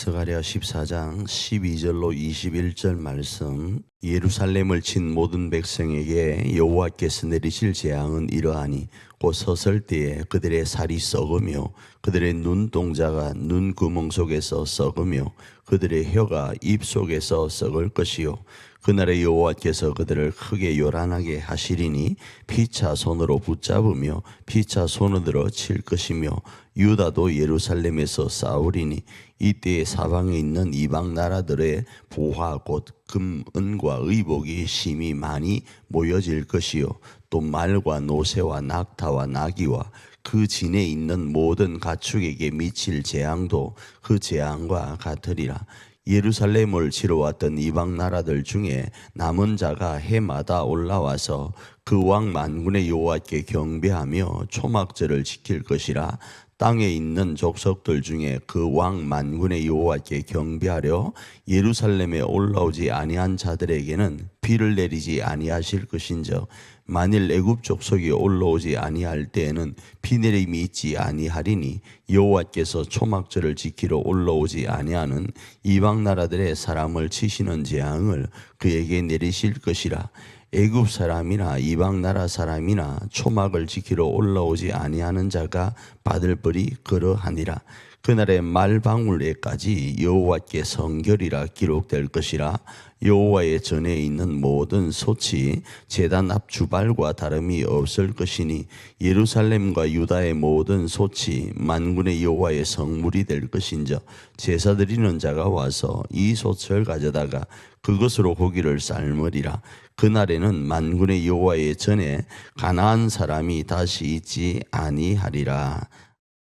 스가랴 14장 12절로 21절 말씀. 예루살렘을 친 모든 백성에게 여호와께서 내리실 재앙은 이러하니 곧 섰을 때에 그들의 살이 썩으며 그들의 눈동자가 눈구멍 속에서 썩으며 그들의 혀가 입 속에서 썩을 것이요 그날에 여호와께서 그들을 크게 요란하게 하시리니 피차 손으로 붙잡으며 피차 손으로 칠 것이며 유다도 예루살렘에서 싸우리니 이때에 사방에 있는 이방 나라들의 보화 곧 금, 은과 의복이 심히 많이 모여질 것이요 또 말과 노새와 낙타와 나귀와 그 진에 있는 모든 가축에게 미칠 재앙도 그 재앙과 같으리라. 예루살렘을 치러 왔던 이방 나라들 중에 남은 자가 해마다 올라와서 그 왕 만군의 여호와께 경배하며 초막절을 지킬 것이라. 땅에 있는 족속들 중에 그 왕 만군의 여호와께 경배하려 예루살렘에 올라오지 아니한 자들에게는 비를 내리지 아니하실 것인즉 만일 애굽 족속이 올라오지 아니할 때에는 비 내림이 있지 아니하리니 여호와께서 초막절을 지키러 올라오지 아니하는 이방 나라들의 사람을 치시는 재앙을 그에게 내리실 것이라. 애굽 사람이나 이방 나라 사람이나 초막을 지키러 올라오지 아니하는 자가 받을 벌이 그러하니라. 그날의 말방울에까지 여호와께 성결이라 기록될 것이라. 여호와의 전에 있는 모든 솥이 제단 앞 주발과 다름이 없을 것이니 예루살렘과 유다의 모든 솥이 만군의 여호와의 성물이 될 것인즉 제사 드리는 자가 와서 이 솥을 가져다가 그것으로 고기를 삶으리라. 그날에는 만군의 여호와의 전에 가나안 사람이 다시 있지 아니하리라.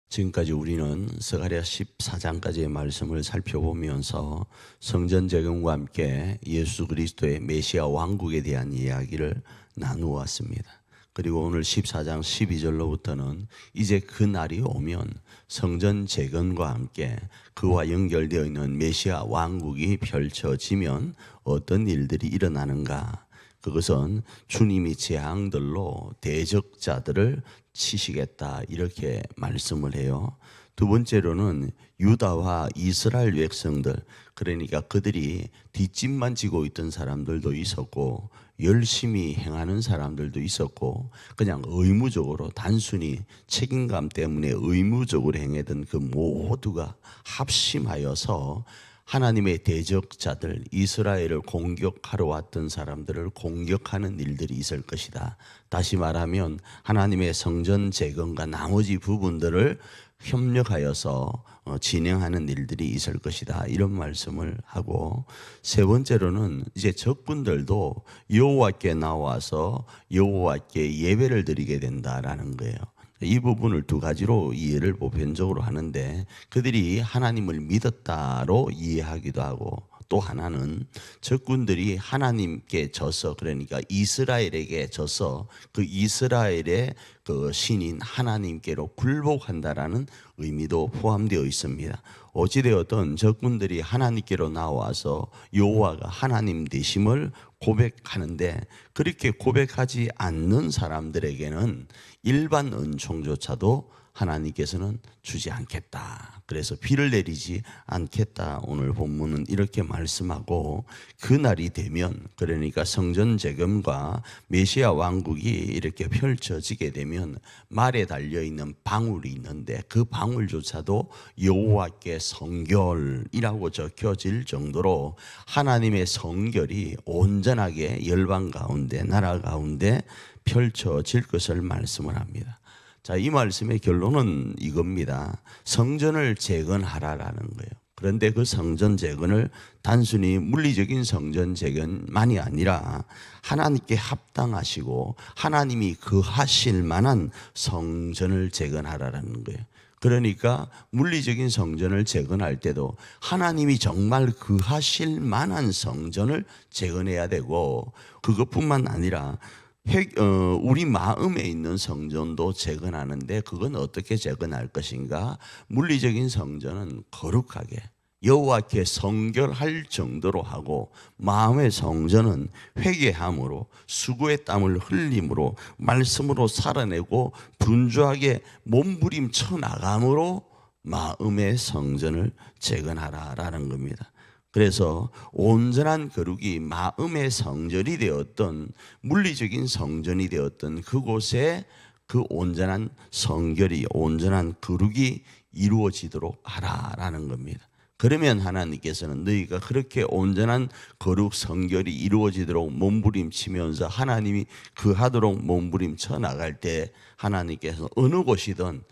지금까지 우리는 스가랴 14장까지의 말씀을 살펴보면서 성전 재건과 함께 예수 그리스도의 메시아 왕국에 대한 이야기를 나누었습니다. 그리고 오늘 14장 12절로부터는 이제 그 날이 오면 성전 재건과 함께 그와 연결되어 있는 메시아 왕국이 펼쳐지면 어떤 일들이 일어나는가? 그것은 주님이 재앙들로 대적자들을 치시겠다 이렇게 말씀을 해요. 두 번째로는 유다와 이스라엘 백성들, 그러니까 그들이 뒷짐만 지고 있던 사람들도 있었고 열심히 행하는 사람들도 있었고 그냥 의무적으로 단순히 책임감 때문에 의무적으로 행하던 그 모두가 합심하여서 하나님의 대적자들, 이스라엘을 공격하러 왔던 사람들을 공격하는 일들이 있을 것이다. 다시 말하면 하나님의 성전 재건과 나머지 부분들을 협력하여서 진행하는 일들이 있을 것이다. 이런 말씀을 하고, 세 번째로는 이제 적군들도 여호와께 나와서 여호와께 예배를 드리게 된다라는 거예요. 이 부분을 두 가지로 이해를 보편적으로 하는데, 그들이 하나님을 믿었다로 이해하기도 하고, 또 하나는 적군들이 하나님께 져서, 그러니까 이스라엘에게 져서 그 이스라엘의 그 신인 하나님께로 굴복한다라는 의미도 포함되어 있습니다. 어찌되었든 적군들이 하나님께로 나와서 여호와가 하나님 되심을 고백하는데, 그렇게 고백하지 않는 사람들에게는 일반 은총조차도 하나님께서는 주지 않겠다. 그래서 비를 내리지 않겠다. 오늘 본문은 이렇게 말씀하고, 그 날이 되면, 그러니까 성전 재건과 메시아 왕국이 이렇게 펼쳐지게 되면 말에 달려있는 방울이 있는데 그 방울조차도 여호와께 성결이라고 적혀질 정도로 하나님의 성결이 온전하게 열방 가운데, 나라 가운데 펼쳐질 것을 말씀을 합니다. 자, 이 말씀의 결론은 이겁니다. 성전을 재건하라라는 거예요. 그런데 그 성전 재건을 단순히 물리적인 성전 재건만이 아니라 하나님께 합당하시고 하나님이 거하실 만한 성전을 재건하라는 거예요. 그러니까 물리적인 성전을 재건할 때도 하나님이 정말 거하실 만한 성전을 재건해야 되고, 그것뿐만 아니라 우리 마음에 있는 성전도 재건하는데, 그건 어떻게 재건할 것인가? 물리적인 성전은 거룩하게 여호와께 성결할 정도로 하고, 마음의 성전은 회개함으로, 수고의 땀을 흘림으로, 말씀으로 살아내고 분주하게 몸부림쳐 나감으로 마음의 성전을 재건하라라는 겁니다. 그래서 온전한 거룩이 마음의 성전이 되었던, 물리적인 성전이 되었던 그곳에 그 온전한 성결이, 온전한 거룩이 이루어지도록 하라라는 겁니다. 그러면 하나님께서는 너희가 그렇게 온전한 거룩 성결이 이루어지도록 몸부림치면서 하나님이 그 하도록 몸부림쳐 나갈 때 하나님께서 어느 곳이든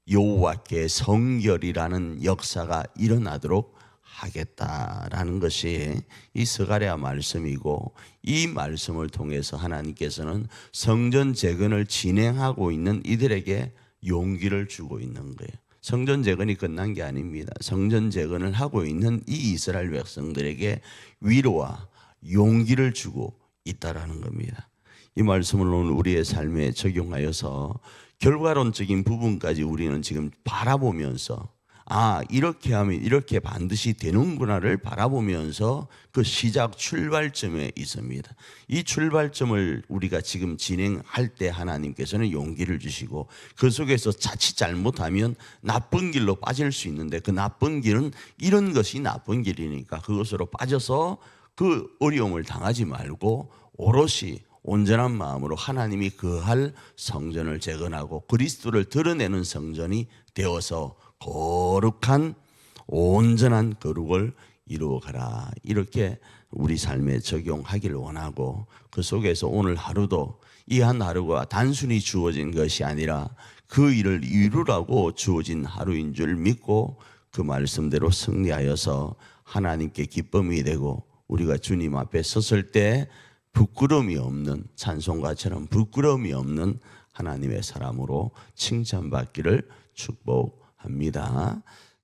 여호와께 성결이라는 역사가 일어나도록 하겠다라는 것이 이 스가랴 말씀이고, 이 말씀을 통해서 하나님께서는 성전 재건을 진행하고 있는 이들에게 용기를 주고 있는 거예요. 성전 재건이 끝난 게 아닙니다. 성전 재건을 하고 있는 이 이스라엘 백성들에게 위로와 용기를 주고 있다라는 겁니다. 이 말씀을 오늘 우리의 삶에 적용하여서 결과론적인 부분까지 우리는 지금 바라보면서, 이렇게 하면 이렇게 반드시 되는구나를 바라보면서 그 시작 출발점에 있습니다. 이 출발점을 우리가 지금 진행할 때 하나님께서는 용기를 주시고, 그 속에서 자칫 잘못하면 나쁜 길로 빠질 수 있는데, 그 나쁜 길은 이런 것이 나쁜 길이니까 그것으로 빠져서 그 어려움을 당하지 말고 오롯이 온전한 마음으로 하나님이 거할 성전을 재건하고 그리스도를 드러내는 성전이 되어서 거룩한 온전한 거룩을 이루어가라, 이렇게 우리 삶에 적용하기를 원하고, 그 속에서 오늘 하루도 이 한 하루가 단순히 주어진 것이 아니라 그 일을 이루라고 주어진 하루인 줄 믿고 그 말씀대로 승리하여서 하나님께 기쁨이 되고, 우리가 주님 앞에 섰을 때 부끄러움이 없는, 찬송가처럼 부끄러움이 없는 하나님의 사람으로 칭찬받기를 축복합니다.